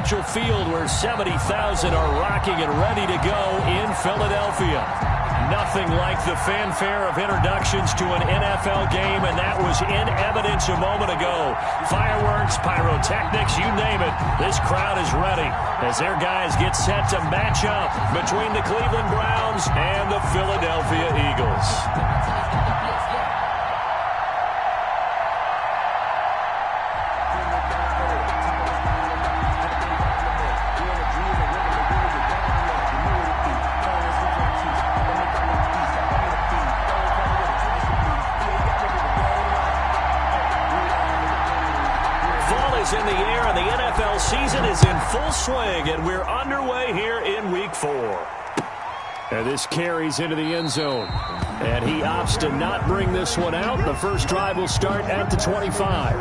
Presidential Field where 70,000 are rocking and ready to go in Philadelphia. Nothing like the fanfare of introductions to an NFL game, and that was in evidence a moment ago. Fireworks, pyrotechnics, you name it. This crowd is ready as their guys get set to match up between the Cleveland Browns and the Philadelphia Eagles. In the air, and the NFL season is in full swing, and we're underway here in Week 4. And this carries into the end zone, and he opts to not bring this one out. The first drive will start at the 25.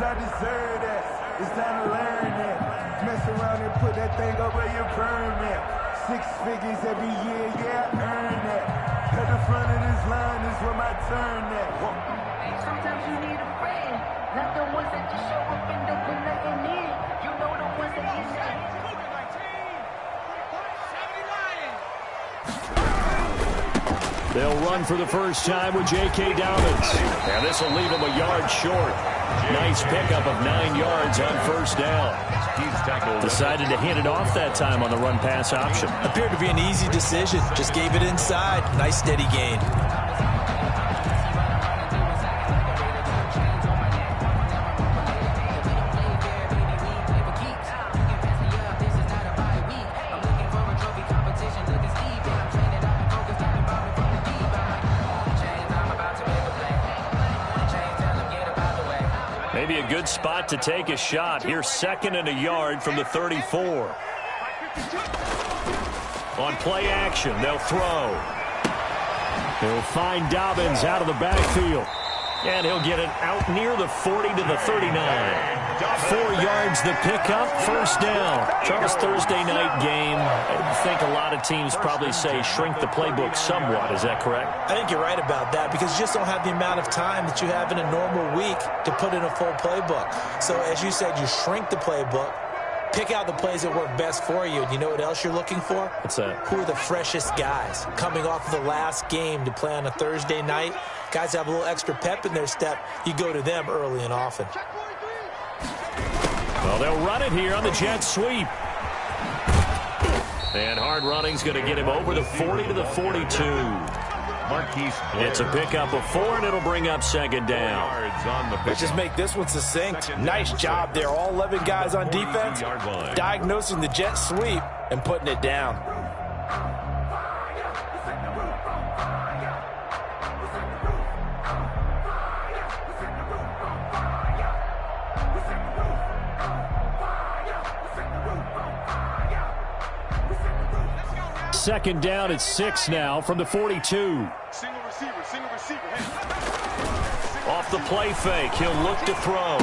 I deserve that. It's time to learn that. Mess around and put that thing up where you burn that. 6 figures every year, yeah, I earn that. At the front of this line is where my turn at. Sometimes you need a friend, not the ones that just show up and don't put nothing in. You know the ones that get sick. They'll run for the first time with J.K. Dobbins. And this will leave him a yard short. Nice pickup of 9 yards on first down. Decided to hand it off that time on the run-pass option. Appeared to be an easy decision. Just gave it inside. Nice steady gain. Maybe a good spot to take a shot. Here's 2nd and a yard from the 34. On play action, they'll throw. He'll find Dobbins out of the backfield. And he'll get it out near the 40 to the 39. 4 yards the pickup, first down. Charles, Thursday night game. I think a lot of teams probably say shrink the playbook somewhat. Is that correct? I think you're right about that because you just don't have the amount of time that you have in a normal week to put in a full playbook. So as you said, you shrink the playbook. Pick out the plays that work best for you. And you know what else you're looking for? What's that? Who are the freshest guys? Coming off of the last game to play on a Thursday night, guys have a little extra pep in their step. You go to them early and often. Well, they'll run it here on the jet sweep. And hard running's going to get him over the 40 to the 42. It's a pickup of 4, and it'll bring up 2nd down. Let's just make this one succinct. Nice job there. All 11 guys on defense diagnosing the jet sweep and putting it down. Second down at 6 now from the 42. Single receiver. Off the play fake, he'll look to throw.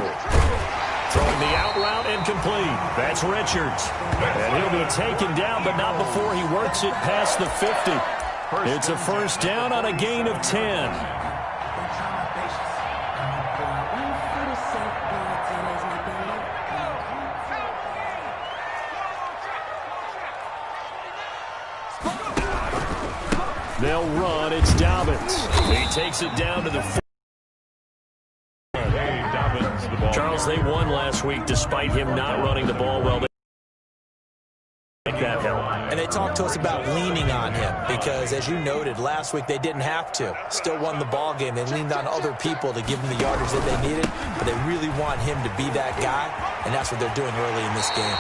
Throwing the out route and complete. That's Richards. And he'll be taken down, but not before he works it past the 50. It's a first down on a gain of 10. They'll run. It's Dobbins. He takes it down to the 4. Charles, they won last week despite him not running the ball well. That help. And they talked to us about leaning on him because, as you noted, last week they didn't have to. Still won the ball game. They leaned on other people to give them the yardage that they needed, but they really want him to be that guy, and that's what they're doing early in this game.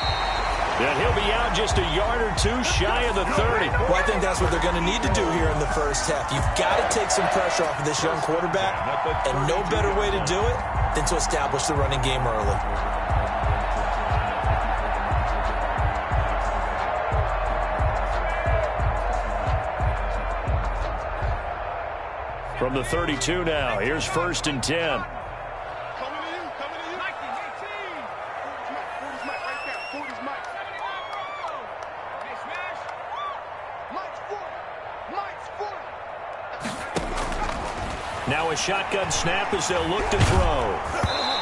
And he'll be out just a yard or 2 shy of the 30. Well, I think that's what they're going to need to do here in the first half. You've got to take some pressure off of this young quarterback, and no better way to do it than to establish the running game early. From the 32 now, here's 1st and 10. Coming Now a shotgun snap as they'll look to throw.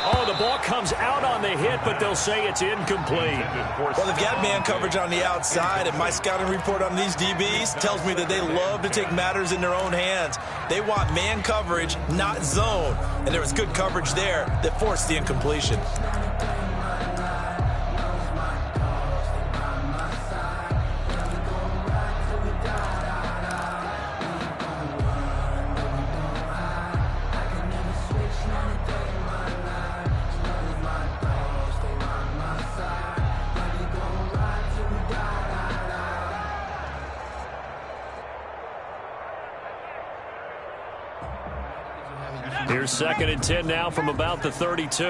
Oh, the ball comes out on the hit, but they'll say it's incomplete. Well, they've got man coverage on the outside, and my scouting report on these DBs tells me that they love to take matters in their own hands. They want man coverage, not zone. And there was good coverage there that forced the incompletion. Here's 2nd and 10 now from about the 32.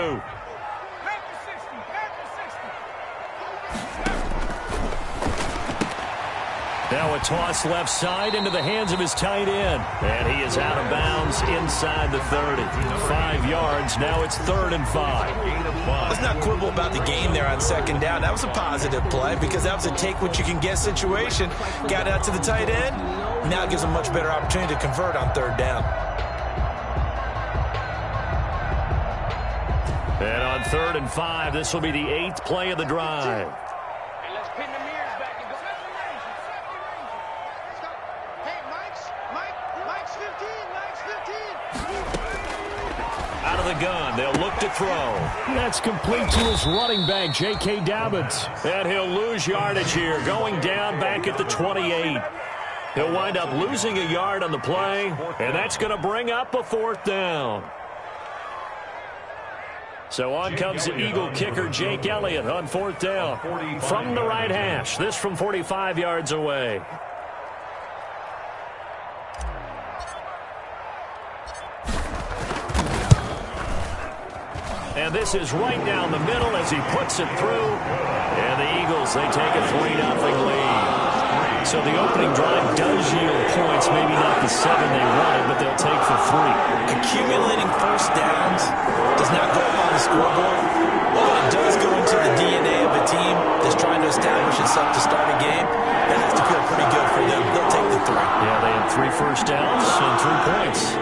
Now a toss left side into the hands of his tight end. And he is out of bounds inside the 30. 5 yards. Now it's 3rd and 5. Let's not quibble about the game there on 2nd down. That was a positive play because that was a take-what-you-can-get situation. Got out to the tight end. Now it gives a much better opportunity to convert on 3rd down. And on 3rd and 5, this will be the 8th play of the drive. Hey, let's pin the mirrors back and go. Hey, Mike's 15, Mike's 15. Out of the gun, they'll look to throw. That's complete to his running back, J.K. Dobbins. And he'll lose yardage here, going down back at the 28. He'll wind up losing a yard on the play, and that's going to bring up a 4th down. So on comes the Eagle kicker, Jake Elliott, on 4th down. From the right hash, this from 45 yards away. And this is right down the middle as he puts it through. And the Eagles, they take a 3-0 lead. So the opening drive does yield points, maybe not the 7 they wanted, but they'll take the 3. Accumulating first downs does not go up on the scoreboard, but when it does go into the DNA of a team that's trying to establish itself to start a game, that has to feel pretty good for them. They'll take the 3. Yeah, they had 3 first downs and 3 points.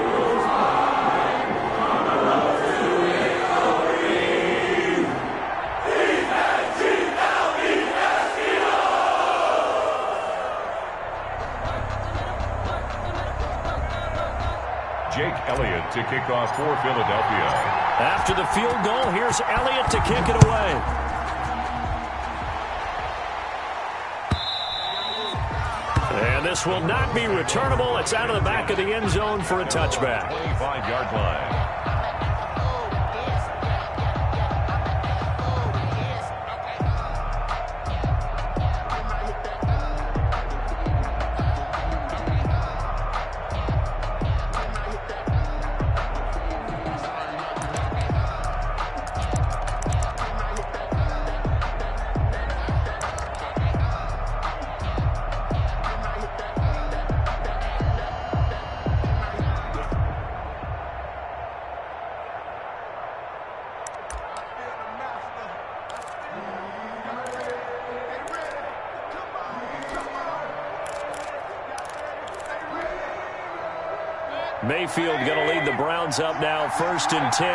Jake Elliott to kick off for Philadelphia. After the field goal, here's Elliott to kick it away. And this will not be returnable. It's out of the back of the end zone for a touchback. 25-yard line. Mayfield going to lead the Browns up now, 1st and 10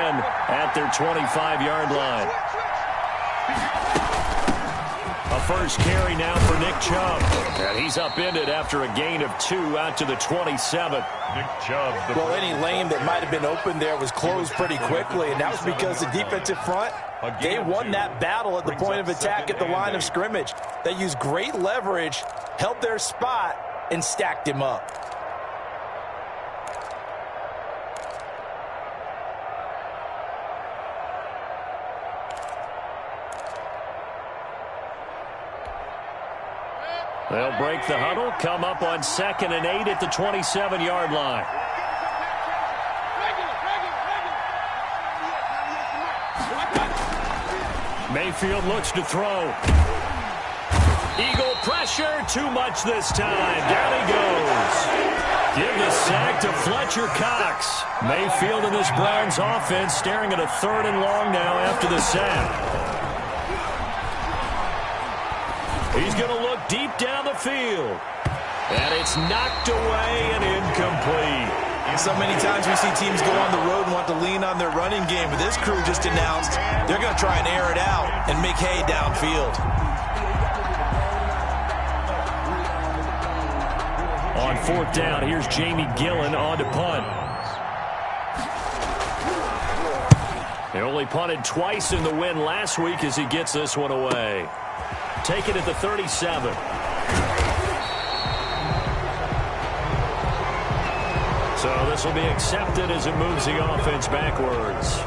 at their 25-yard line. A first carry now for Nick Chubb. And he's upended after a gain of 2 out to the 27. Nick Chubb. Well, any lane that might have been open there was closed pretty quickly, and that was because the defensive front, they won that battle at the point of attack at the line of scrimmage. They used great leverage, held their spot, and stacked him up. They'll break the huddle, come up on 2nd and 8 at the 27-yard line. Mayfield looks to throw. Eagle pressure, too much this time. Down he goes. Give the sack to Fletcher Cox. Mayfield in this Browns offense staring at a 3rd and long now after the sack. He's going to look deep down the field. And it's knocked away and incomplete. So many times we see teams go on the road and want to lean on their running game, but this crew just announced they're going to try and air it out and make hay downfield. On 4th down, here's Jamie Gillen on to punt. He only punted twice in the win last week as he gets this one away. Take it at the 37. So this will be accepted as it moves the offense backwards.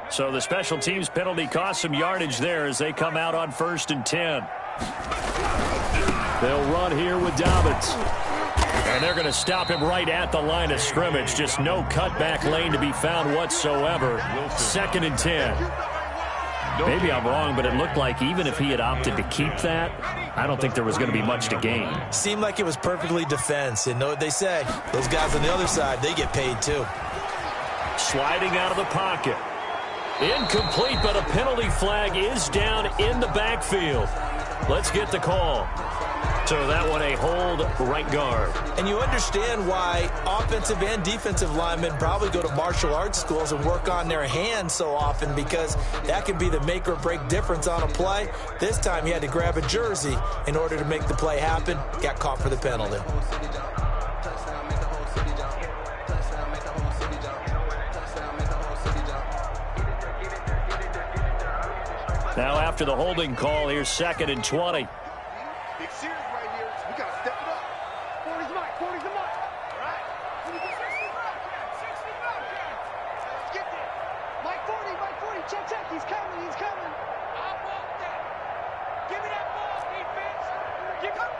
So the special teams penalty cost some yardage there as they come out on 1st and 10. They'll run here with Dobbins. And they're going to stop him right at the line of scrimmage. Just no cutback lane to be found whatsoever. 2nd and 10. Maybe I'm wrong, but it looked like even if he had opted to keep that, I don't think there was going to be much to gain. Seemed like it was perfectly defense. And know what they say, those guys on the other side, they get paid too. Sliding out of the pocket. Incomplete, but a penalty flag is down in the backfield. Let's get the call. So that one a hold right guard. And you understand why offensive and defensive linemen probably go to martial arts schools and work on their hands so often, because that can be the make or break difference on a play. This time he had to grab a jersey in order to make the play happen. Got caught for the penalty. Now after the holding call, here's 2nd and 20. Big series right here. We got to step it up. 40's the mark. 40's the mark. All right. 60 mark. Get there. Mike 40. Check. He's coming. I want that. Give me that ball, defense. Give up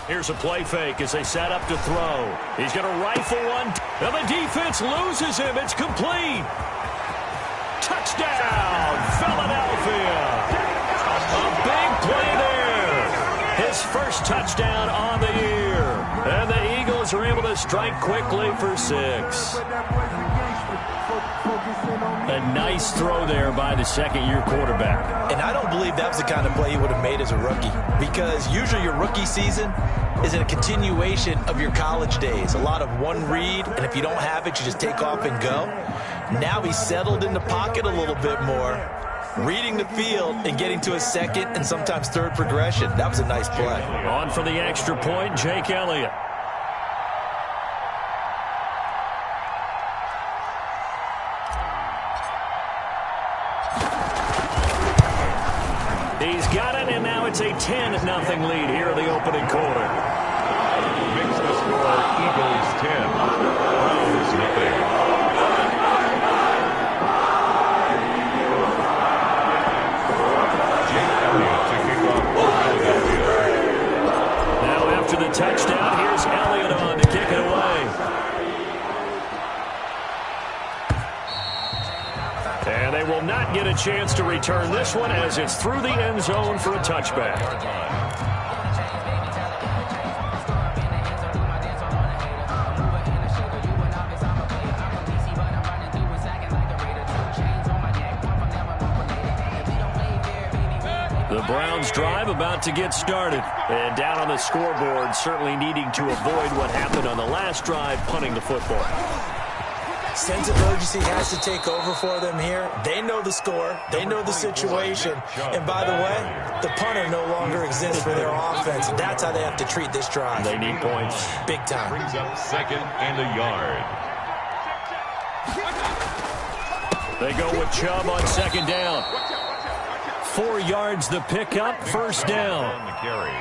19. Here's a play fake as they set up to throw. He's going to rifle one. And the defense loses him. It's complete. Touchdown, Philadelphia. A big play there. His first touchdown on the year. And the Eagles are able to strike quickly for 6. A nice throw there by the second-year quarterback. And I don't believe that was the kind of play he would have made as a rookie, because usually your rookie season is a continuation of your college days. A lot of one read, and if you don't have it, you just take off and go. Now he's settled in the pocket a little bit more, reading the field and getting to a second and sometimes third progression. That was a nice play. On for the extra point, Jake Elliott. He's got it, and now it's a 10-0 lead here in the opening quarter. Makes the score Eagles 10, Browns nothing. After the touchdown, here's Elliott on to kick it away. And they will not get a chance to return this one as it's through the end zone for a touchback. The Browns drive about to get started. And down on the scoreboard, certainly needing to avoid what happened on the last drive, punting the football. Sense of urgency has to take over for them here. They know the score. They know the situation. And by the way, the punter no longer exists for their offense. That's how they have to treat this drive. They need points. Big time. Brings up 2nd and a yard. They go with Chubb on 2nd down. 4 yards the pickup, 1st down. On the carry.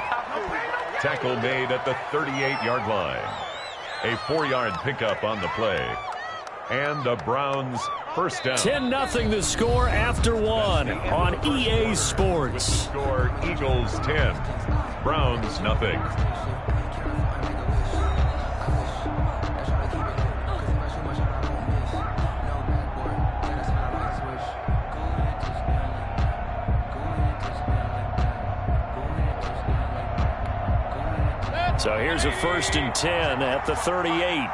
Tackle made at the 38-yard line. A 4-yard pickup on the play. And the Browns 1st down. 10-0 the score after 1 on EA Sports. Score Eagles 10, Browns nothing. So here's a 1st and 10 at the 38.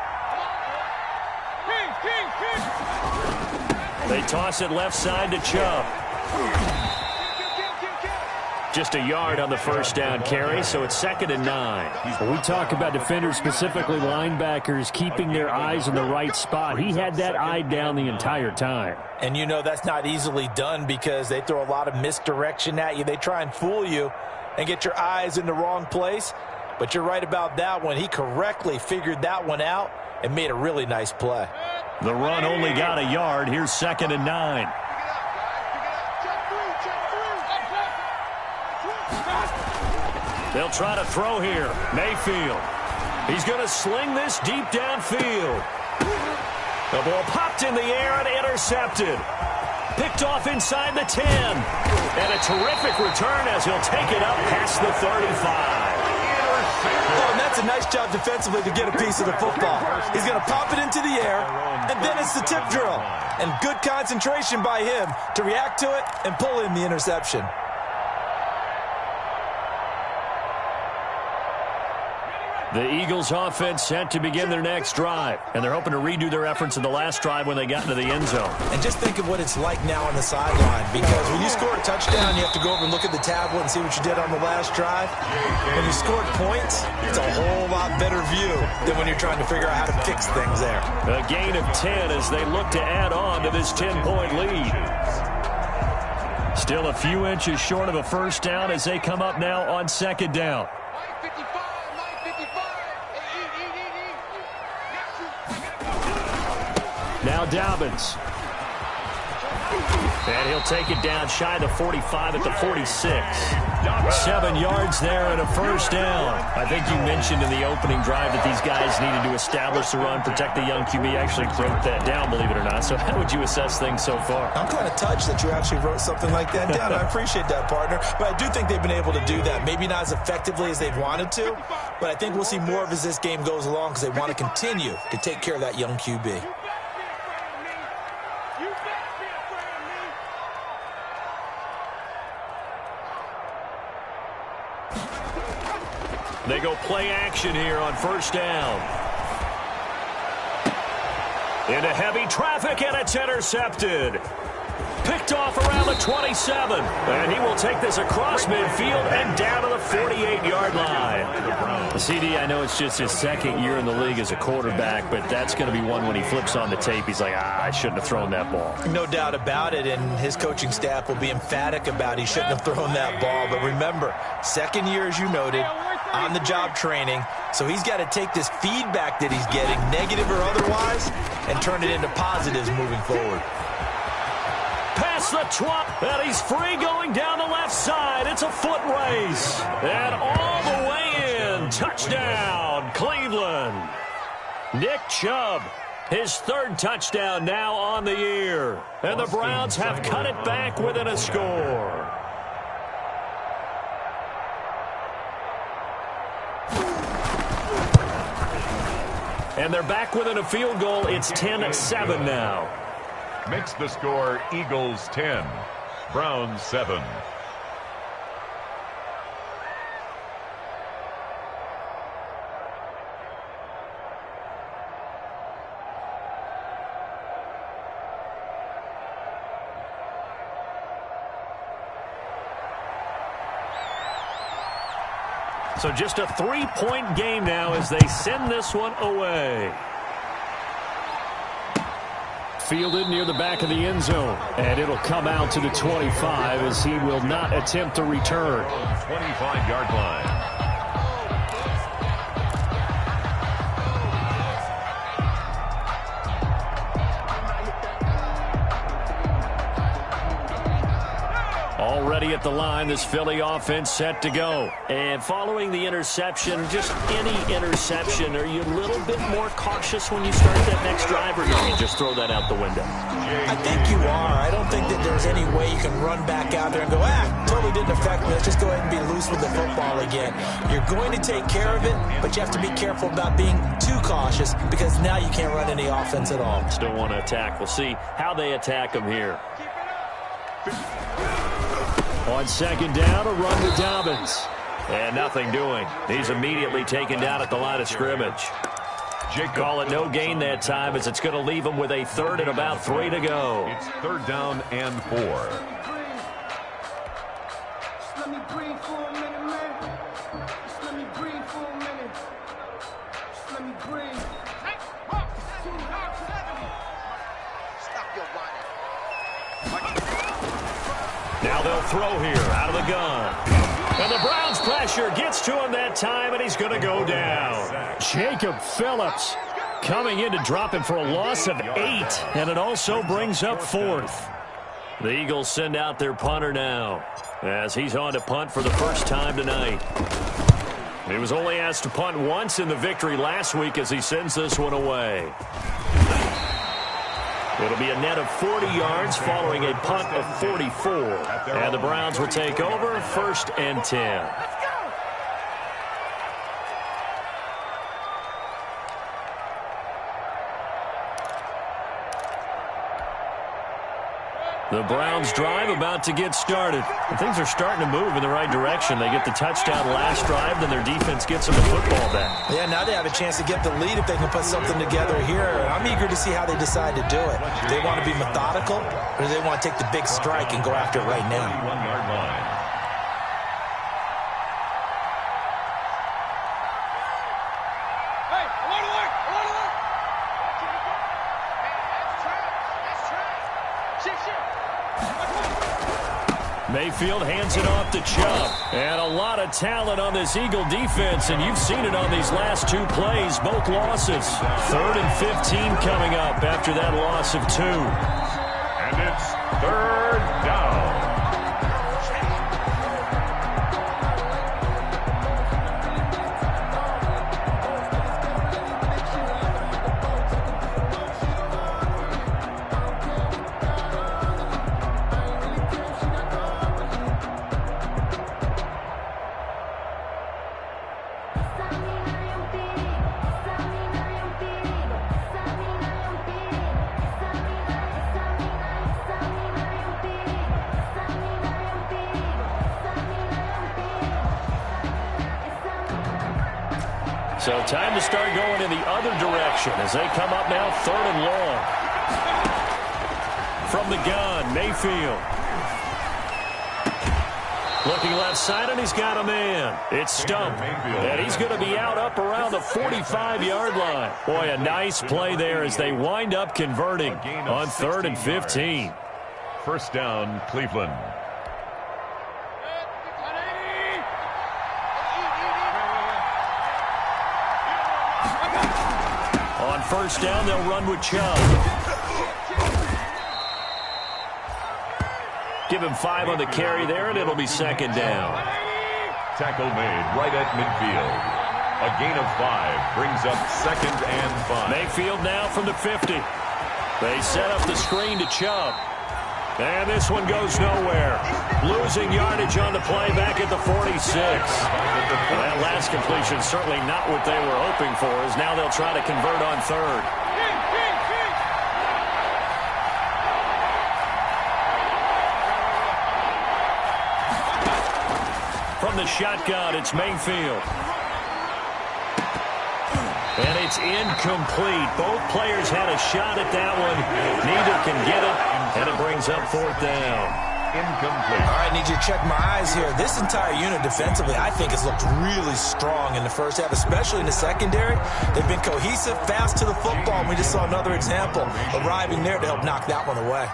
They toss it left side to Chubb. Just a yard on the first down carry, so it's 2nd and 9. When we talk about defenders, specifically linebackers, keeping their eyes in the right spot, he had that eye down the entire time. And you know that's not easily done because they throw a lot of misdirection at you. They try and fool you and get your eyes in the wrong place. But you're right about that one. He correctly figured that one out and made a really nice play. The run only got a yard. Here's 2nd and 9. They'll try to throw here. Mayfield. He's going to sling this deep downfield. The ball popped in the air and intercepted. Picked off inside the 10. And a terrific return as he'll take it up past the 35. Oh, and that's a nice job defensively to get a piece of the football. He's going to pop it into the air, and then it's the tip drill. And good concentration by him to react to it and pull in the interception. The Eagles offense set to begin their next drive, and they're hoping to redo their efforts in the last drive when they got into the end zone. And just think of what it's like now on the sideline, because when you score a touchdown, you have to go over and look at the tablet and see what you did on the last drive. When you scored points, it's a whole lot better view than when you're trying to figure out how to fix things there. A gain of 10 as they look to add on to this 10-point lead. Still a few inches short of a first down as they come up now on 2nd down. Now Dobbins. And he'll take it down shy of the 45 at the 46. 7 yards there and a first down. I think you mentioned in the opening drive that these guys needed to establish the run, protect the young QB. Actually wrote that down, believe it or not. So how would you assess things so far? I'm kind of touched that you actually wrote something like that down. I appreciate that, partner. But I do think they've been able to do that. Maybe not as effectively as they've wanted to, but I think we'll see more of as this game goes along because they want to continue to take care of that young QB. They go play action here on first down. Into heavy traffic, and it's intercepted. Picked off around the 27. And he will take this across midfield and down to the 48-yard line. CD, I know it's just his 2nd year in the league as a quarterback, but that's going to be one when he flips on the tape. He's like, I shouldn't have thrown that ball. No doubt about it, and his coaching staff will be emphatic about he shouldn't have thrown that ball. But remember, 2nd year, as you noted, on-the-job training, so he's got to take this feedback that he's getting, negative or otherwise, and turn it into positives moving forward. Past the 20, and he's free going down the left side. It's a foot race, and all the way in. Touchdown, Cleveland. Nick Chubb, his 3rd touchdown now on the year, and the Browns have cut it back within a score. And they're back within a field goal. It's 10-7 now. Makes the score Eagles 10, Browns 7. So just a 3-point game now as they send this one away. Fielded near the back of the end zone. And it'll come out to the 25 as he will not attempt to return. 25-yard line. Already at the line, this Philly offense set to go. And following the interception, just any interception, are you a little bit more cautious when you start that next drive, or do you just throw that out the window? I think you are. I don't think that there's any way you can run back out there and go, totally didn't affect me. Let's just go ahead and be loose with the football again. You're going to take care of it, but you have to be careful about being too cautious because now you can't run any offense at all. Still want to attack. We'll see how they attack him here. On 2nd down, a run to Dobbins. And nothing doing. He's immediately taken down at the line of scrimmage. Call it no gain that time as it's going to leave him with a third and about 3 to go. It's third down and 4. Let me breathe for a minute, man. Just let me breathe for a minute. Just let me breathe. Stop your whining. Now they'll throw here out of the gun. And the Browns' pressure gets to him that time, and he's going to go down. Jacob Phillips coming in to drop him for a loss of 8, and it also brings up 4th. The Eagles send out their punter now as he's on to punt for the first time tonight. He was only asked to punt once in the victory last week as he sends this one away. It'll be a net of 40 yards following a punt of 44. And the Browns will take over 1st and 10. The Browns drive about to get started. And things are starting to move in the right direction. They get the touchdown last drive, then their defense gets them the football back. Yeah, now they have a chance to get the lead if they can put something together here. I'm eager to see how they decide to do it. Do they want to be methodical, or do they want to take the big strike and go after it right now? 21-yard line. Mayfield hands it off to Chubb. And a lot of talent on this Eagle defense, and you've seen it on these last 2 plays, both losses. 3rd and 15 coming up after that loss of 2. And it's 3rd down. So time to start going in the other direction as they come up now 3rd and long. From the gun, Mayfield. Looking left side, and he's got a man. It's Stump, and he's going to be out up around the 45-yard line. Boy, a nice play there as they wind up converting on 3rd and 15. First down, Cleveland. On first down, they'll run with Chubb. Give him 5 on the carry there, and it'll be 2nd down. Tackle made right at midfield. A gain of 5 brings up 2nd and 5. Mayfield now from the 50. They set up the screen to Chubb. And this one goes nowhere. Losing yardage on the play back at the 46. That last completion certainly not what they were hoping for, as now they'll try to convert on 3rd. From the shotgun, it's Mayfield. And it's incomplete. Both players had a shot at that one. Neither can get it, and it brings up 4th down. Incomplete. All right, need you to check my eyes here. This entire unit defensively, I think, has looked really strong in the first half, especially in the secondary. They've been cohesive, fast to the football, and we just saw another example arriving there to help knock that one away.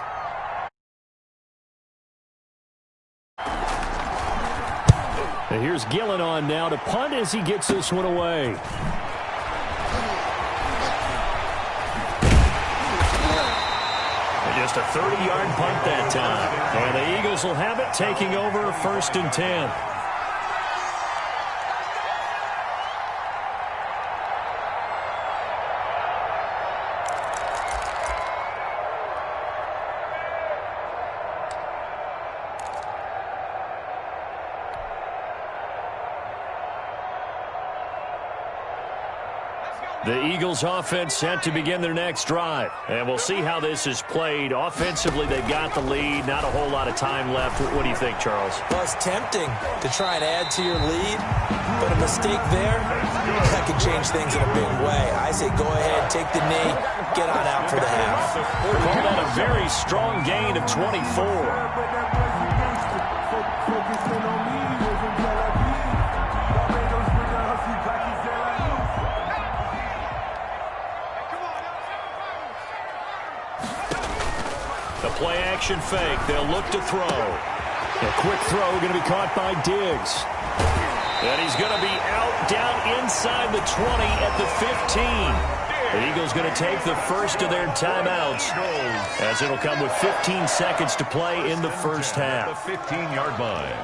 And here's Gillen on now to punt as he gets this one away. Just a 30-yard punt that time. And the Eagles will have it, taking over 1st and 10. The Eagles offense set to begin their next drive. And we'll see how this is played. Offensively, they've got the lead. Not a whole lot of time left. What do you think, Charles? Well, it's tempting to try and add to your lead, but a mistake there, that could change things in a big way. I say go ahead, take the knee, get on out for the half. Call that a very strong gain of 24. The play-action fake. They'll look to throw. A quick throw going to be caught by Diggs. And he's going to be out down inside the 20 at the 15. The Eagles going to take the first of their timeouts as it'll come with 15 seconds to play in the first half. The 15-yard line.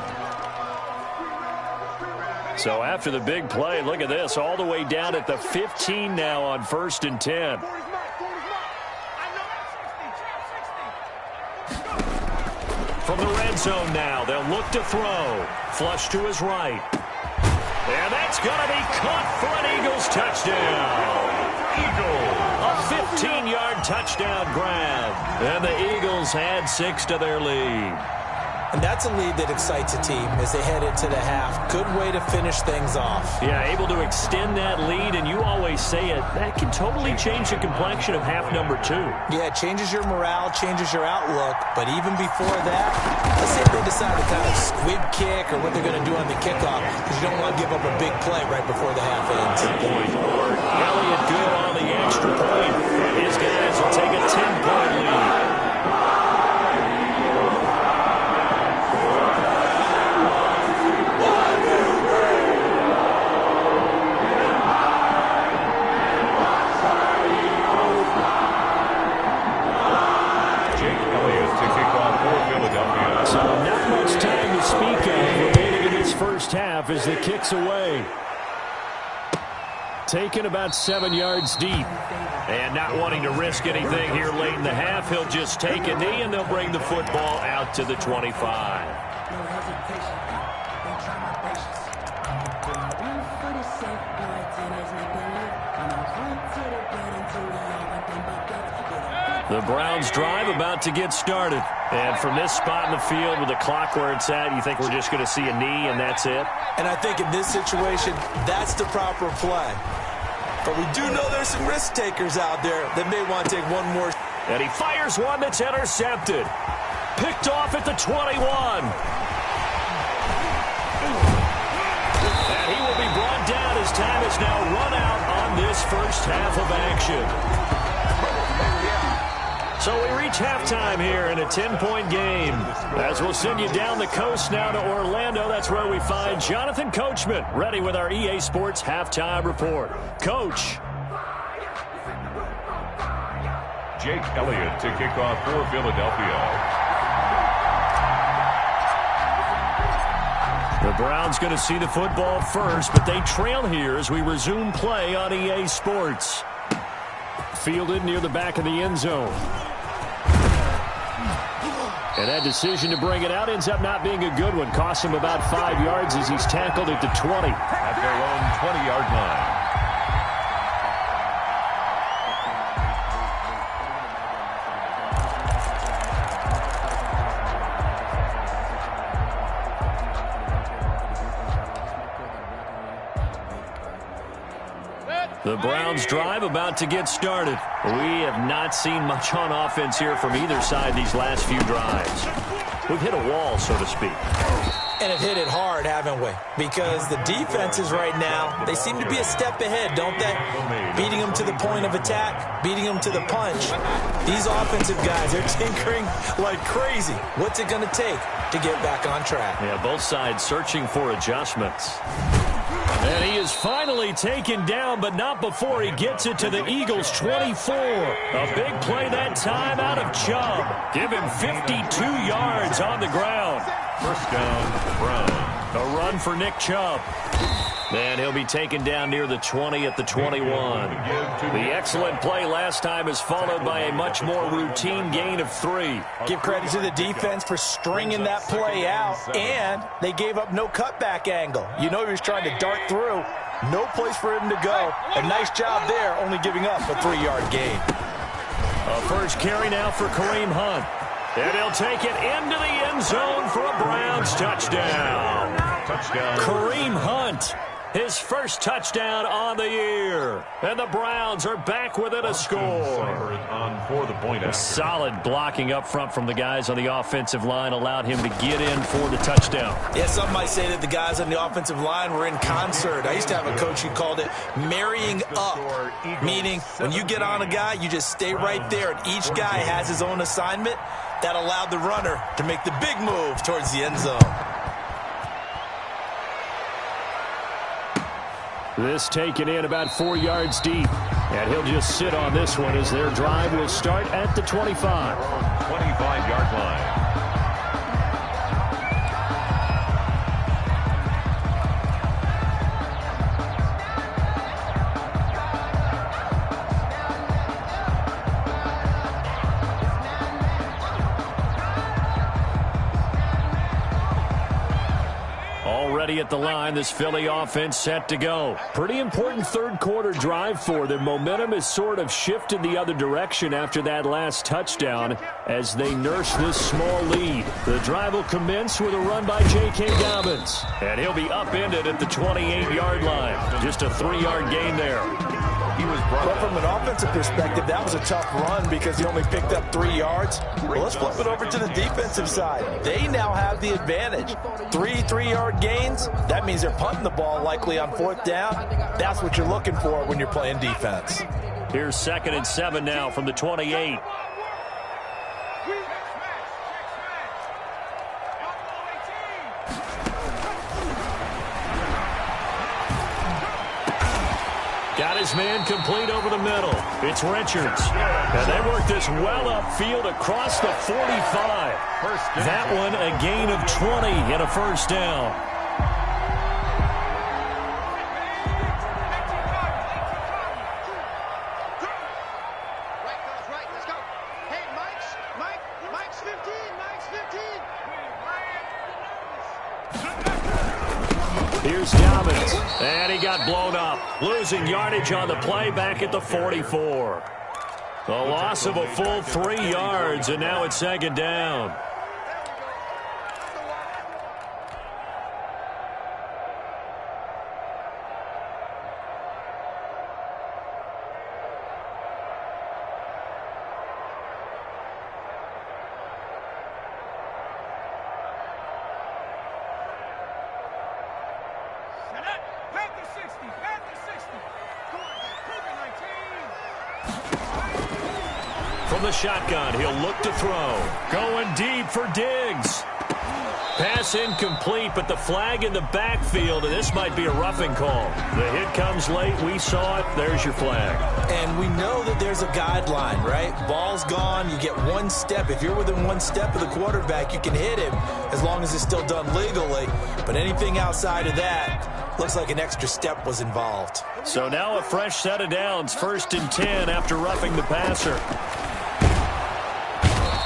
So after the big play, look at this, all the way down at the 15 now on 1st and 10. From the red zone now, they'll look to throw. Flush to his right. And that's going to be caught for an Eagles touchdown. A 15-yard touchdown grab. And the Eagles add 6 to their lead. And that's a lead that excites a team as they head into the half. Good way to finish things off. Yeah, able to extend that lead, and you always say it, that can totally change the complexion of half number 2. Yeah, it changes your morale, changes your outlook, but even before that, let's say they decide to kind of squib kick or what they're going to do on the kickoff, because you don't want to give up a big play right before the half ends. Elliott good on the extra point. His guys will take a 10-point lead. Half as the kick's away. Taken about 7 yards deep. And not wanting to risk anything here late in the half, he'll just take a knee and they'll bring the football out to the 25. The Browns drive about to get started. And from this spot in the field with the clock where it's at, you think we're just going to see a knee and that's it? And I think in this situation, that's the proper play. But we do know there's some risk takers out there that may want to take one more. And he fires one that's intercepted. Picked off at the 21. And he will be brought down as time is now run out on this first half of action. So we reach halftime here in a 10-point game. As we'll send you down the coast now to Orlando, that's where we find Jonathan Coachman, ready with our EA Sports Halftime Report. Coach. Jake Elliott to kick off for Philadelphia. The Browns going to see the football first, but they trail here as we resume play on EA Sports. Fielded near the back of the end zone. And that decision to bring it out ends up not being a good one. Costs him about 5 yards as he's tackled at the 20. At their own 20-yard line. The Browns drive about to get started. We have not seen much on offense here from either side these last few drives. We've hit a wall, so to speak. And have hit it hard, haven't we? Because the defenses right now, they seem to be a step ahead, don't they? Beating them to the point of attack, beating them to the punch. These offensive guys, they're tinkering like crazy. What's it going to take to get back on track? Yeah, both sides searching for adjustments. And he is finally taken down, but not before he gets it to the Eagles' 24. A big play that time out of Chubb. Give him 52 yards on the ground. First down, Brown. A run for Nick Chubb. And he'll be taken down near the 20 at the 21. The excellent play last time is followed by a much more routine gain of 3. Give credit to the defense for stringing that play out, and they gave up no cutback angle. You know he was trying to dart through. No place for him to go. A nice job there, only giving up a 3-yard gain. A first carry now for Kareem Hunt. And he'll take it into the end zone for a Browns touchdown. Kareem Hunt, his first touchdown on the year. And the Browns are back within a score. Solid blocking up front from the guys on the offensive line allowed him to get in for the touchdown. Yeah, some might say that the guys on the offensive line were in concert. I used to have a coach who called it marrying up, meaning when you get on a guy, you just stay right there, and each guy has his own assignment. That allowed the runner to make the big move towards the end zone. This taken in about 4 yards deep. And he'll just sit on this one as their drive will start at the 25. 25-yard line. At the line, this Philly offense set to go. Pretty important third quarter drive for them. Momentum has sort of shifted the other direction after that last touchdown as they nurse this small lead. The drive will commence with a run by J.K. Dobbins. And he'll be upended at the 28-yard line. Just a 3-yard gain there. But from an offensive perspective, that was a tough run because he only picked up 3 yards. Well, let's flip it over to the defensive side. They now have the advantage. 3 3-yard gains, that means they're punting the ball likely on 4th down. That's what you're looking for when you're playing defense. Here's 2nd and 7 now from the 28. Got his man complete over the middle. It's Richards. And they work this well upfield across the 45. That one a gain of 20 and a first down. Right, guys, right. Let's go. Hey, Mike's 15. Mike's 15. Here's Dobbins. And he got blown up. Losing yardage on the play back at the 44. A loss of a full 3 yards, and now it's 2nd down. From the shotgun, he'll look to throw. Going deep for Diggs. Pass incomplete, but the flag in the backfield, and this might be a roughing call. The hit comes late. We saw it. There's your flag. And we know that there's a guideline, right? Ball's gone. You get 1 step. If you're within 1 step of the quarterback, you can hit him as long as it's still done legally. But anything outside of that, looks like an extra step was involved. So now a fresh set of downs. 1st and 10 after roughing the passer.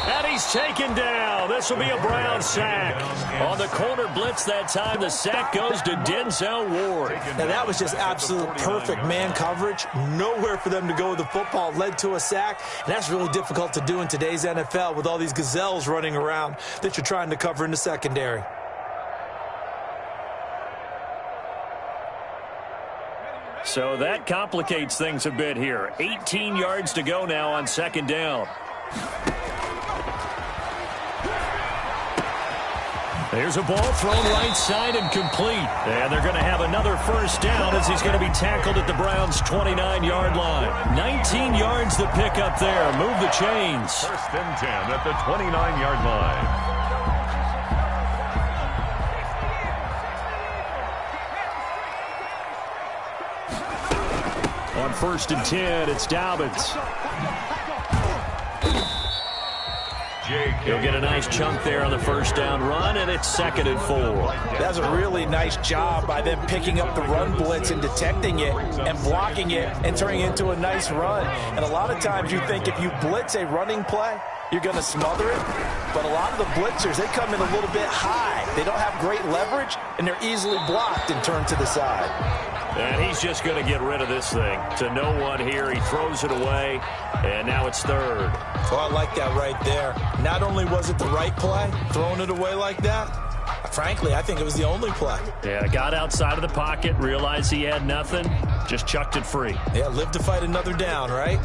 And he's taken down. This will be a Brown sack. On the corner blitz that time, the sack goes to Denzel Ward. Now that was just absolute perfect man coverage. Nowhere for them to go with the football. Led to a sack. And that's really difficult to do in today's NFL with all these gazelles running around that you're trying to cover in the secondary. So that complicates things a bit here. 18 yards to go now on 2nd down. There's a ball thrown right side and complete. And they're going to have another first down as he's going to be tackled at the Browns' 29-yard line. 19 yards the pickup there. Move the chains. 1st and 10 at the 29-yard line. On 1st and 10, it's Dobbins. He'll get a nice chunk there on the first down run, and it's 2nd and 4. That's a really nice job by them picking up the run blitz and detecting it and blocking it and turning it into a nice run. And a lot of times you think if you blitz a running play, you're going to smother it. But a lot of the blitzers, they come in a little bit high. They don't have great leverage, and they're easily blocked and turned to the side. And he's just going to get rid of this thing. To no one here. He throws it away, and now it's third. Oh, I like that right there. Not only was it the right play, throwing it away like that, frankly, I think it was the only play. Yeah, got outside of the pocket, realized he had nothing, just chucked it free. Yeah, live to fight another down, right?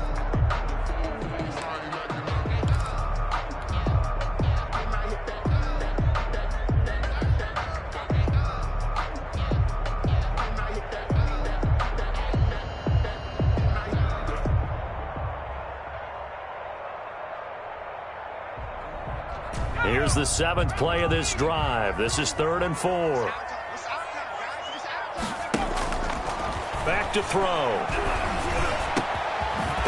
Here's the 7th play of this drive. This is 3rd and 4. Back to throw.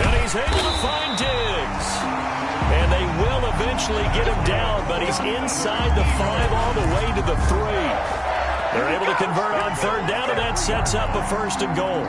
And he's able to find Diggs. And they will eventually get him down, but he's inside the 5 all the way to the 3. They're able to convert on 3rd down, and that sets up a 1st and goal.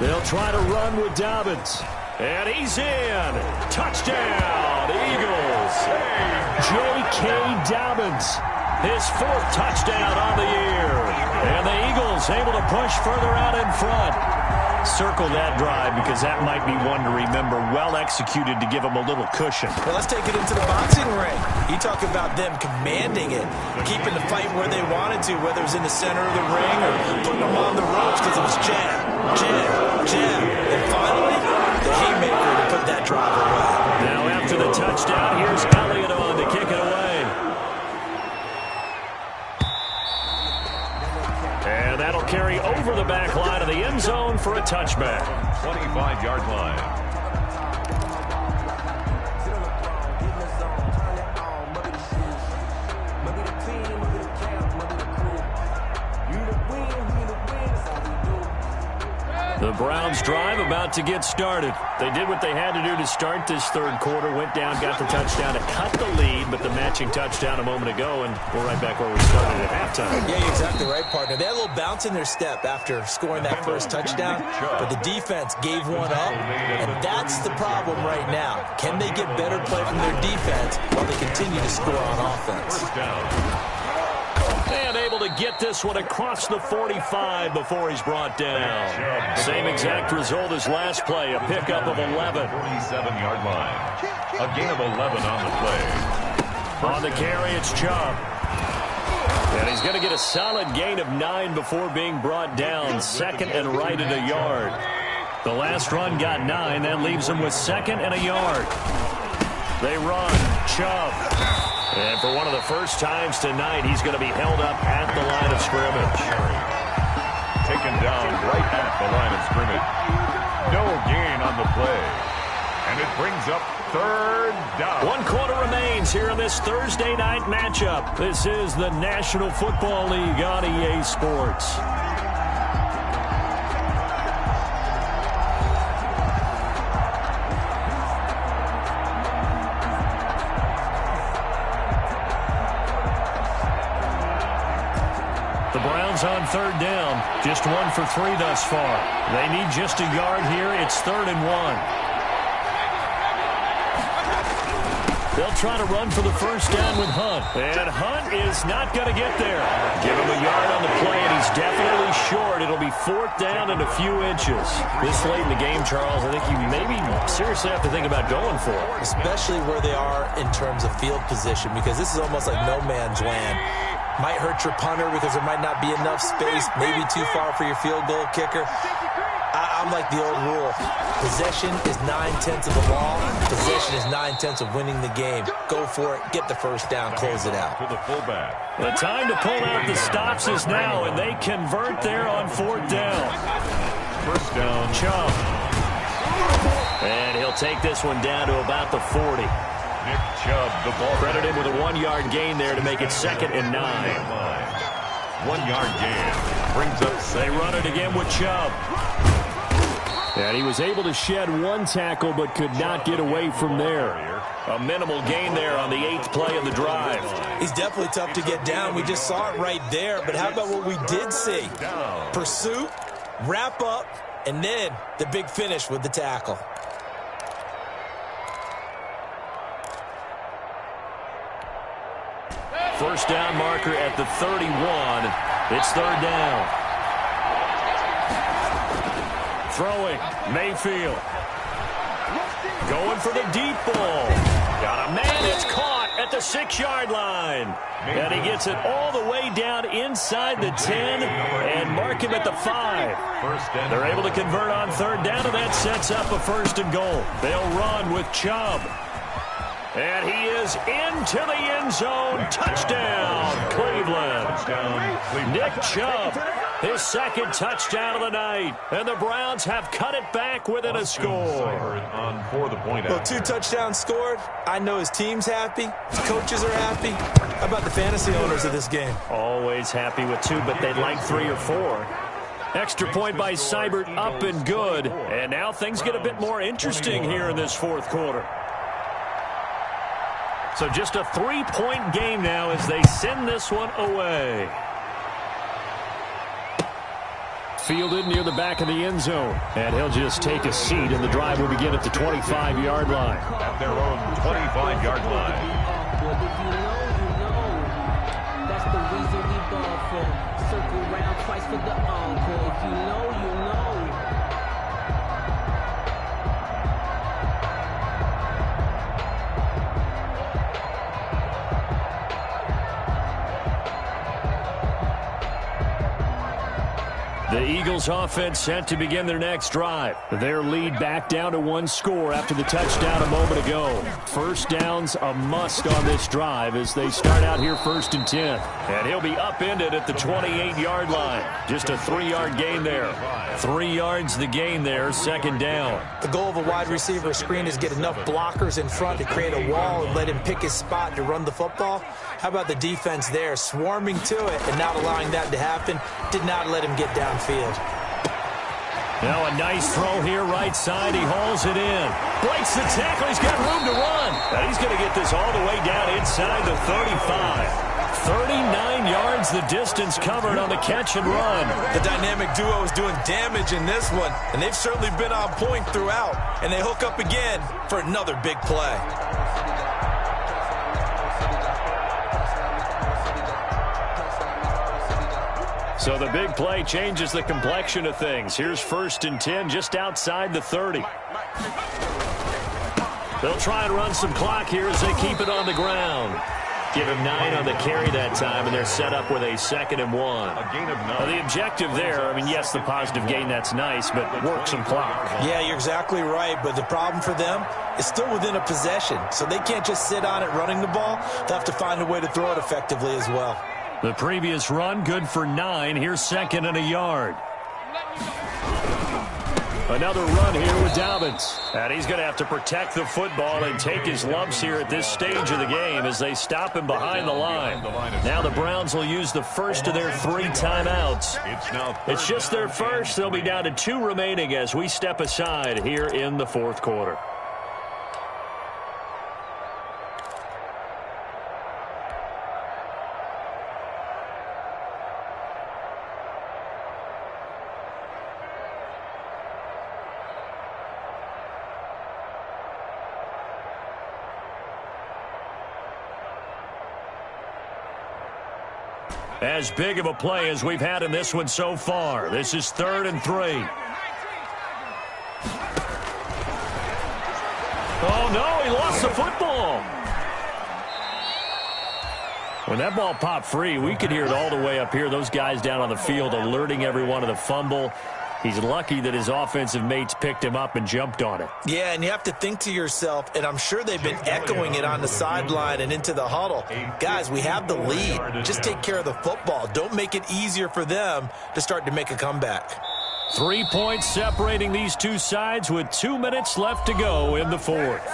They'll try to run with Dobbins. And he's in. Touchdown, Eagles. J.K. Dobbins, his 4th touchdown on the year. And the Eagles able to push further out in front. Circle that drive because that might be one to remember. Well executed to give them a little cushion. Well, let's take it into the boxing ring. You talk about them commanding it, keeping the fight where they wanted to, whether it was in the center of the ring or putting them on the ropes because it was jab, jab, jab. And finally, the haymaker to put that drive away. Now after the touchdown, here's Elliott on to kick it away. And that'll carry over the back line of the end zone for a touchback. 25-yard line. The Browns drive about to get started. They did what they had to do to start this 3rd quarter, went down, got the touchdown to cut the lead, but the matching touchdown a moment ago, and we're right back where we started at halftime. Yeah, you're exactly right, partner. They had a little bounce in their step after scoring that first touchdown, but the defense gave one up, and that's the problem right now. Can they get better play from their defense while they continue to score on offense? First down. And able to get this one across the 45 before he's brought down. Same exact result as last play, a pickup of 11. 47-yard line. A gain of 11 on the play. On the carry, it's Chubb. And he's going to get a solid gain of 9 before being brought down. 2nd and right at a yard. The last run got 9. That leaves him with 2nd and a yard. They run. Chubb. And for one of the first times tonight, he's going to be held up at the line of scrimmage. Taken down right at the line of scrimmage. No gain on the play. And it brings up 3rd down. 1 quarter remains here in this Thursday night matchup. This is the National Football League on EA Sports. On 3rd down, just 1 for 3 thus far. They need just a yard here. It's 3rd and 1. They'll try to run for the first down with Hunt. And Hunt is not going to get there. Give him a yard on the play, and he's definitely short. It'll be 4th down and a few inches. This late in the game, Charles, I think you maybe seriously have to think about going for it. Especially where they are in terms of field position, because this is almost like no man's land. Might hurt your punter because there might not be enough space, maybe too far for your field goal kicker. I'm like the old rule. Possession is 9/10 of the ball. Possession is 9/10 of winning the game. Go for it. Get the first down. Close it out. To the fullback. The time to pull out the stops is now, and they convert there on 4th down. First down. Chubb. And he'll take this one down to about the 40. Nick Chubb, the ball. Credited with a 1-yard gain there to make it 2nd and 9. 1-yard gain. Brings up. They run it again with Chubb. And he was able to shed one tackle but could not get away from there. A minimal gain there on the 8th play of the drive. He's definitely tough to get down. We just saw it right there. But how about what we did see? Pursuit, wrap up, and then the big finish with the tackle. First down marker at the 31. It's third down. Throwing, Mayfield. Going for the deep ball. Got a man, it's caught at the 6-yard line. And he gets it all the way down inside the 10 and mark him at the 5. They're able to convert on third down, and that sets up a first and goal. They'll run with Chubb. And he is into the end zone. Touchdown, Cleveland. Nick Chubb, his second touchdown of the night. And the Browns have cut it back within a score. Well, 2 touchdowns scored. I know his team's happy. His coaches are happy. How about the fantasy owners of this game? Always happy with 2, but they'd like 3 or 4. Extra point by Seibert, up and good. And now things get a bit more interesting here in this fourth quarter. So just a 3-point game now as they send this one away. Fielded near the back of the end zone. And he'll just take a seat, and the drive will begin at the 25-yard line. At their own 25-yard line. That's the reason we ball for. Circle round twice for the encore. If you know, you know. The Eagles offense set to begin their next drive. Their lead back down to 1 score after the touchdown a moment ago. First down's a must on this drive as they start out here 1st and 10. And he'll be upended at the 28-yard line. Just a 3-yard gain there. 3 yards the gain there, second down. The goal of a wide receiver screen is get enough blockers in front to create a wall and let him pick his spot to run the football. How about the defense there, swarming to it and not allowing that to happen? Did not let him get downfield. Now a nice throw here, right side. He hauls it in. Breaks the tackle. He's got room to run. And he's going to get this all the way down inside the 35. 39 yards the distance covered on the catch and run. The dynamic duo is doing damage in this one, and they've certainly been on point throughout. And they hook up again for another big play. So the big play changes the complexion of things. Here's 1st and 10 just outside the 30. They'll try and run some clock here as they keep it on the ground. Give him 9 on the carry that time, and they're set up with a 2nd and 1. A gain of 9. The objective there, I mean, yes, the positive gain, that's nice, but work some clock. Yeah, you're exactly right, but the problem for them is still within a possession, so they can't just sit on it running the ball. They'll have to find a way to throw it effectively as well. The previous run, good for 9. Here's 2nd and a yard. Another run here with Dobbins. And he's going to have to protect the football and take his lumps here at this stage of the game as they stop him behind the line. Now the Browns will use the first of their 3 timeouts. It's just their first. They'll be down to 2 remaining as we step aside here in the fourth quarter. As big of a play as we've had in this one so far. This is 3rd and 3. Oh, no, he lost the football. When that ball popped free, we could hear it all the way up here. Those guys down on the field alerting everyone of the fumble. He's lucky that his offensive mates picked him up and jumped on it. Yeah, and you have to think to yourself, and I'm sure they've been echoing it on the sideline and into the huddle. Guys, we have the lead. Just take care of the football. Don't make it easier for them to start to make a comeback. 3 points separating these two sides with 2 minutes left to go in the fourth.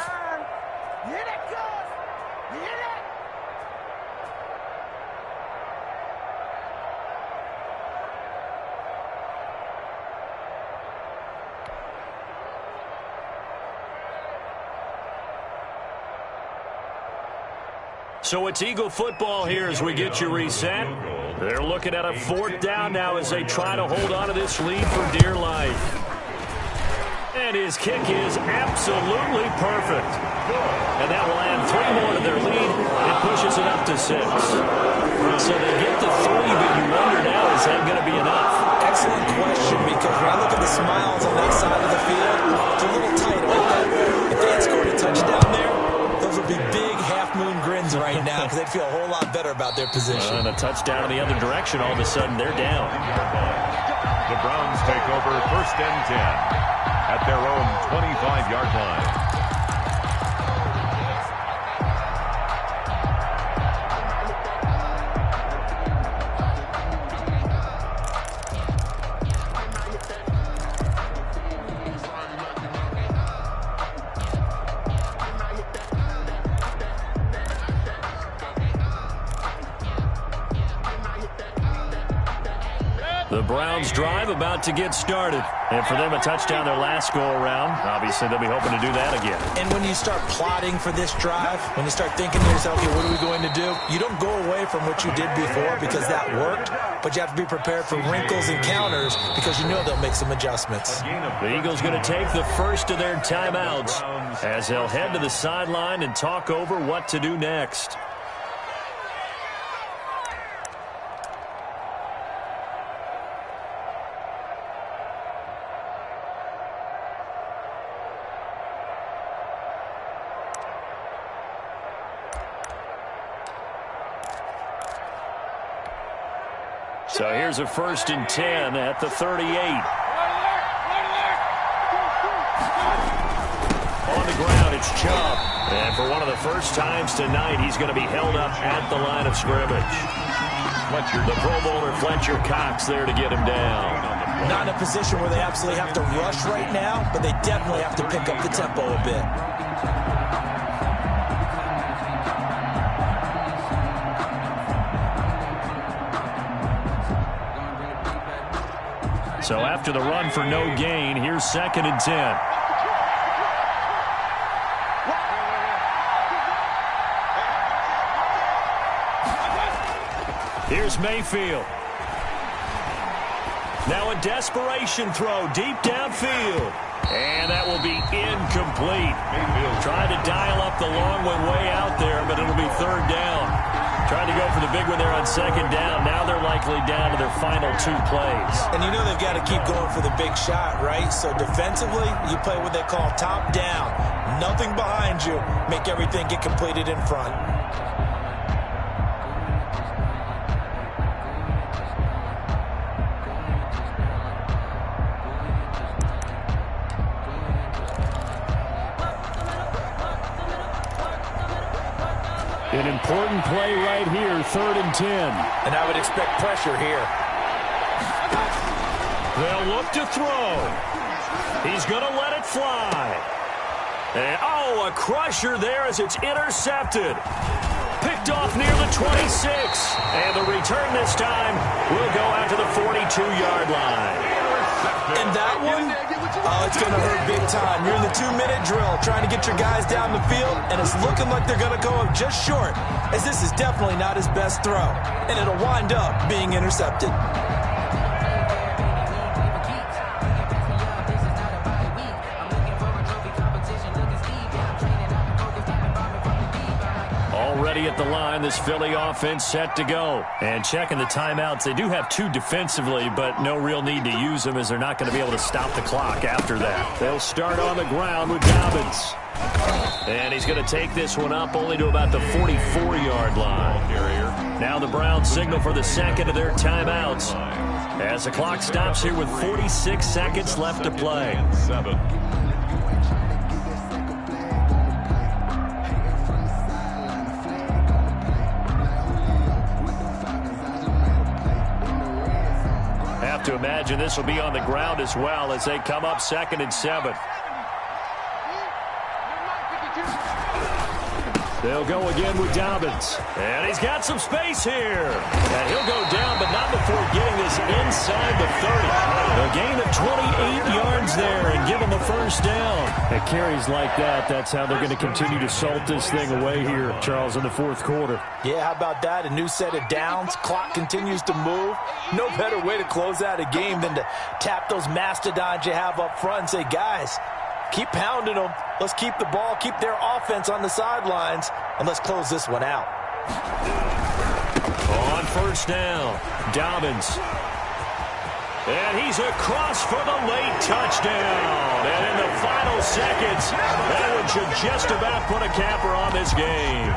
So it's Eagle football here as we get you reset. They're looking at a 4th down now as they try to hold on to this lead for dear life. And his kick is absolutely perfect. And that will add 3 more to their lead. It pushes it up to 6. So they get the 3, but you wonder now, is that going to be enough? Excellent question, because when I look at the smiles on that side of the field, it's a little tight right there. If they had scored a touchdown there, those would be big half-moon grins right now because they'd feel a whole lot better about their position. And a touchdown in the other direction, all of a sudden they're down. The Browns take over 1st and 10 at their own 25-yard line. The Browns drive about to get started. And for them, a touchdown their last go-around. Obviously, they'll be hoping to do that again. And when you start plotting for this drive, when you start thinking to yourself, okay, what are we going to do? You don't go away from what you did before because that worked, but you have to be prepared for wrinkles and counters because you know they'll make some adjustments. The Eagles going to take the first of their timeouts as they'll head to the sideline and talk over what to do next. So here's a 1st and 10 at the 38. On the ground, it's Chubb. And for one of the first times tonight, he's going to be held up at the line of scrimmage. The Pro Bowler Fletcher Cox there to get him down. Not in a position where they absolutely have to rush right now, but they definitely have to pick up the tempo a bit. So after the run for no gain, here's 2nd and 10. Here's Mayfield. Now a desperation throw deep downfield. And that will be incomplete. Mayfield tried to dial up the long one way out there, but it'll be 3rd down. Trying to go for the big one there on 2nd down. Now they're likely down to their final 2 plays. And you know they've got to keep going for the big shot, right? So defensively, you play what they call top down. Nothing behind you. Make everything get completed in front. An important play right here, 3rd and 10. And I would expect pressure here. They'll look to throw. He's going to let it fly. And, a crusher there as it's intercepted. Picked off near the 26. And the return this time will go out to the 42-yard line. And that one, it's going to hurt big time. You're in the 2-minute drill trying to get your guys down the field, and it's looking like they're going to go up just short, as this is definitely not his best throw, and it'll wind up being intercepted. Already at the line, this Philly offense set to go. And checking the timeouts, they do have 2 defensively, but no real need to use them as they're not going to be able to stop the clock after that. They'll start on the ground with Dobbins. And he's going to take this one up only to about the 44-yard line. Now the Browns signal for the 2nd of their timeouts as the clock stops here with 46 seconds left to play. 7. To imagine this will be on the ground as well as they come up 2nd and 7. They'll go again with Dobbins. And he's got some space here. And he'll go down, but not before getting this inside the 30. A gain of 28 yards there and give him a first down. At carries like that, that's how they're going to continue to salt this thing away here, Charles, in the fourth quarter. Yeah, how about that? A new set of downs. Clock continues to move. No better way to close out a game than to tap those mastodons you have up front and say, guys, keep pounding them. Let's keep the ball, keep their offense on the sidelines, and let's close this one out. On first down, Dobbins. And he's across for the late touchdown. And in the final seconds, that one should just about put a capper on this game.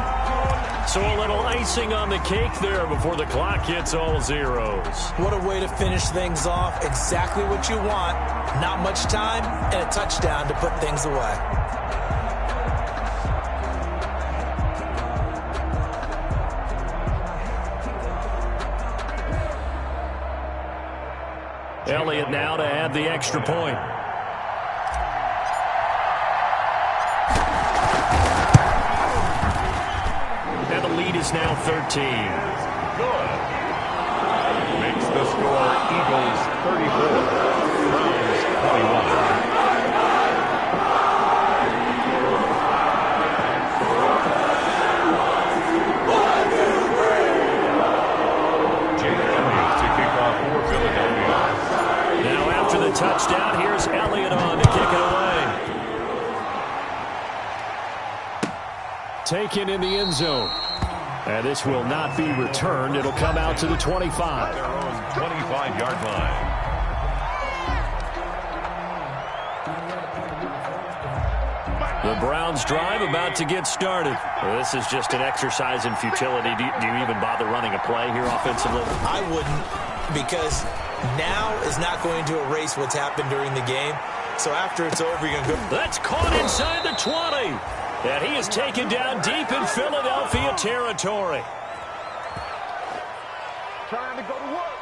So a little icing on the cake there before the clock hits all zeros. What a way to finish things off. Exactly what you want. Not much time and a touchdown to put things away. Elliott now to add the extra point. And the lead is now 13. Good. Makes the score Eagles 34, Browns 21. Touchdown. Here's Elliott on to kick it away. Taken in the end zone. And this will not be returned. It'll come out to the 25. Their own 25-yard line. The Browns drive about to get started. Well, this is just an exercise in futility. Do you even bother running a play here offensively? I wouldn't, because now is not going to erase what's happened during the game. So after it's over, you're going to go. That's caught inside the 20. And he is taken down deep in Philadelphia territory. Trying to go to work.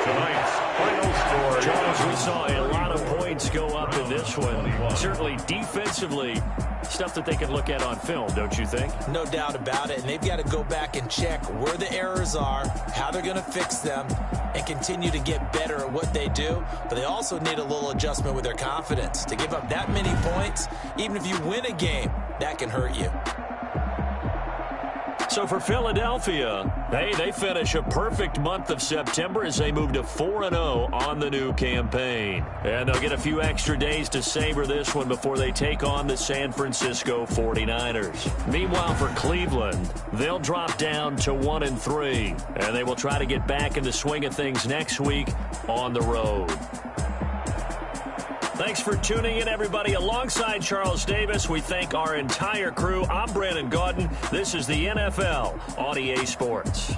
Tonight's final score. Charles, we saw a lot of points go up in this one. Certainly defensively, stuff that they can look at on film, don't you think? No doubt about it. And they've got to go back and check where the errors are, how they're going to fix them, and continue to get better at what they do. But they also need a little adjustment with their confidence. To give up that many points, even if you win a game, that can hurt you. So for Philadelphia, they finish a perfect month of September as they move to 4-0 on the new campaign. And they'll get a few extra days to savor this one before they take on the San Francisco 49ers. Meanwhile, for Cleveland, they'll drop down to 1-3. And they will try to get back in the swing of things next week on the road. Thanks for tuning in, everybody. Alongside Charles Davis, we thank our entire crew. I'm Brandon Gaudin. This is the NFL on EA Sports.